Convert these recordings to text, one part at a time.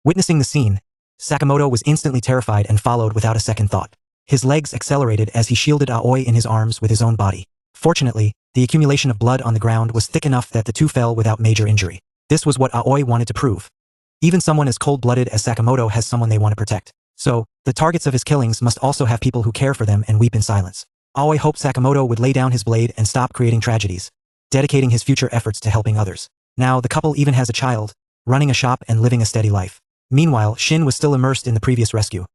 Witnessing the scene, Sakamoto was instantly terrified and followed without a second thought. His legs accelerated as he shielded Aoi in his arms with his own body. Fortunately, the accumulation of blood on the ground was thick enough that the two fell without major injury. This was what Aoi wanted to prove. Even someone as cold-blooded as Sakamoto has someone they want to protect. So, the targets of his killings must also have people who care for them and weep in silence. Aoi hoped Sakamoto would lay down his blade and stop creating tragedies, dedicating his future efforts to helping others. Now, the couple even has a child, running a shop and living a steady life. Meanwhile, Shin was still immersed in the previous rescue.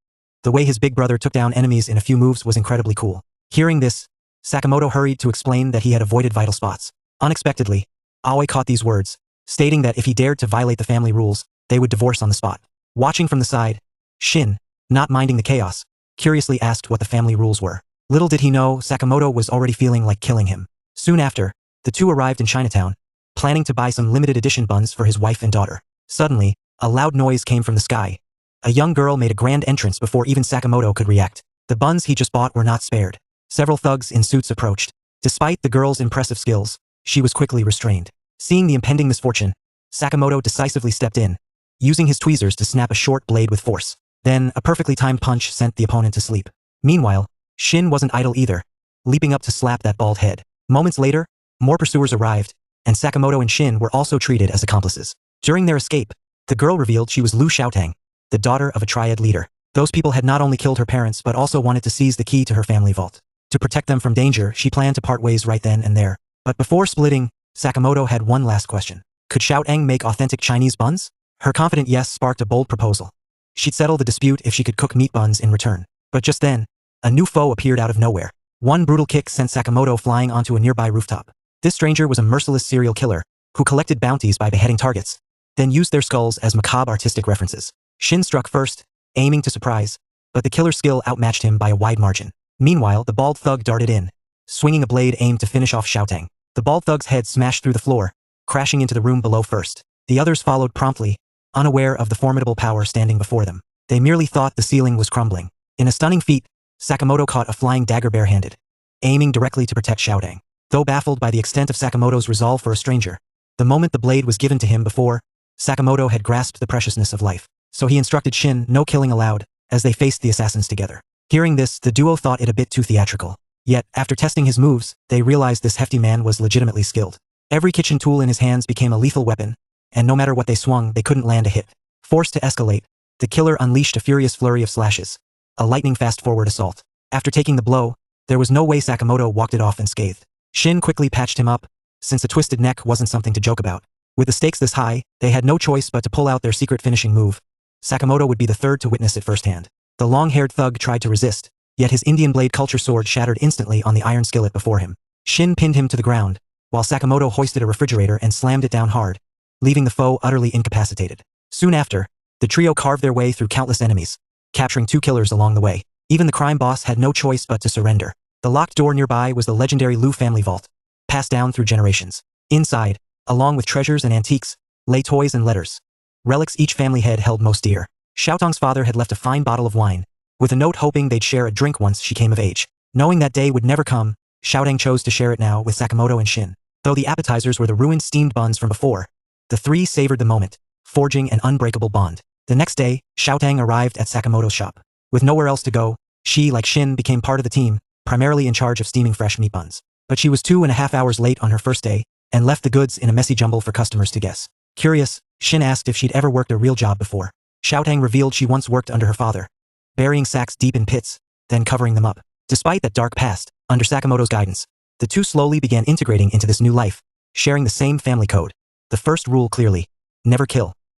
The way his big brother took down enemies in a few moves was incredibly cool. Hearing this, Sakamoto hurried to explain that he had avoided vital spots. Unexpectedly, Aoi caught these words, stating that if he dared to violate the family rules, they would divorce on the spot. Watching from the side, Shin, not minding the chaos, curiously asked what the family rules were. Little did he know, Sakamoto was already feeling like killing him. Soon after, the two arrived in Chinatown, planning to buy some limited edition buns for his wife and daughter. Suddenly, a loud noise came from the sky. A young girl made a grand entrance before even Sakamoto could react. The buns he just bought were not spared. Several thugs in suits approached. Despite the girl's impressive skills, she was quickly restrained. Seeing the impending misfortune, Sakamoto decisively stepped in, using his tweezers to snap a short blade with force. Then, a perfectly timed punch sent the opponent to sleep. Meanwhile, Shin wasn't idle either, leaping up to slap that bald head. Moments later, more pursuers arrived, and Sakamoto and Shin were also treated as accomplices. During their escape, the girl revealed she was Lu Xiaotang, the daughter of a triad leader. Those people had not only killed her parents but also wanted to seize the key to her family vault. To protect them from danger, she planned to part ways right then and there. But before splitting, Sakamoto had one last question. Could Xiaotang make authentic Chinese buns? Her confident yes sparked a bold proposal. She'd settle the dispute if she could cook meat buns in return. But just then, a new foe appeared out of nowhere. One brutal kick sent Sakamoto flying onto a nearby rooftop. This stranger was a merciless serial killer, who collected bounties by beheading targets, then used their skulls as macabre artistic references. Shin struck first, aiming to surprise, but the killer's skill outmatched him by a wide margin. Meanwhile, the bald thug darted in, swinging a blade aimed to finish off Xiaotang. The bald thug's head smashed through the floor, crashing into the room below first. The others followed promptly, unaware of the formidable power standing before them. They merely thought the ceiling was crumbling. In a stunning feat, Sakamoto caught a flying dagger barehanded, aiming directly to protect Xiaotang. Though baffled by the extent of Sakamoto's resolve for a stranger, the moment the blade was given to him before, Sakamoto had grasped the preciousness of life. So he instructed Shin no killing allowed, as they faced the assassins together. Hearing this, the duo thought it a bit too theatrical. Yet, after testing his moves, they realized this hefty man was legitimately skilled. Every kitchen tool in his hands became a lethal weapon, and no matter what they swung, they couldn't land a hit. Forced to escalate, the killer unleashed a furious flurry of slashes, a lightning fast-forward assault. After taking the blow, there was no way Sakamoto walked it off unscathed. Shin quickly patched him up, since a twisted neck wasn't something to joke about. With the stakes this high, they had no choice but to pull out their secret finishing move. Sakamoto would be the third to witness it firsthand. The long-haired thug tried to resist, yet his Indian blade culture sword shattered instantly on the iron skillet before him. Shin pinned him to the ground, while Sakamoto hoisted a refrigerator and slammed it down hard, leaving the foe utterly incapacitated. Soon after, the trio carved their way through countless enemies, capturing 2 killers along the way. Even the crime boss had no choice but to surrender. The locked door nearby was the legendary Lu family vault, passed down through generations. Inside, along with treasures and antiques, lay toys and letters, relics each family head held most dear. Xiaotang's father had left a fine bottle of wine, with a note hoping they'd share a drink once she came of age. Knowing that day would never come, Xiaotang chose to share it now with Sakamoto and Shin. Though the appetizers were the ruined steamed buns from before, the three savored the moment, forging an unbreakable bond. The next day, Xiaotang arrived at Sakamoto's shop. With nowhere else to go, she, like Shin, became part of the team, primarily in charge of steaming fresh meat buns. But she was 2.5 hours late on her first day, and left the goods in a messy jumble for customers to guess. Curious, Shin asked if she'd ever worked a real job before. Xiaotang revealed she once worked under her father, burying sacks deep in pits, then covering them up. Despite that dark past, under Sakamoto's guidance, the two slowly began integrating into this new life, sharing the same family code. The first rule clearly: never kill.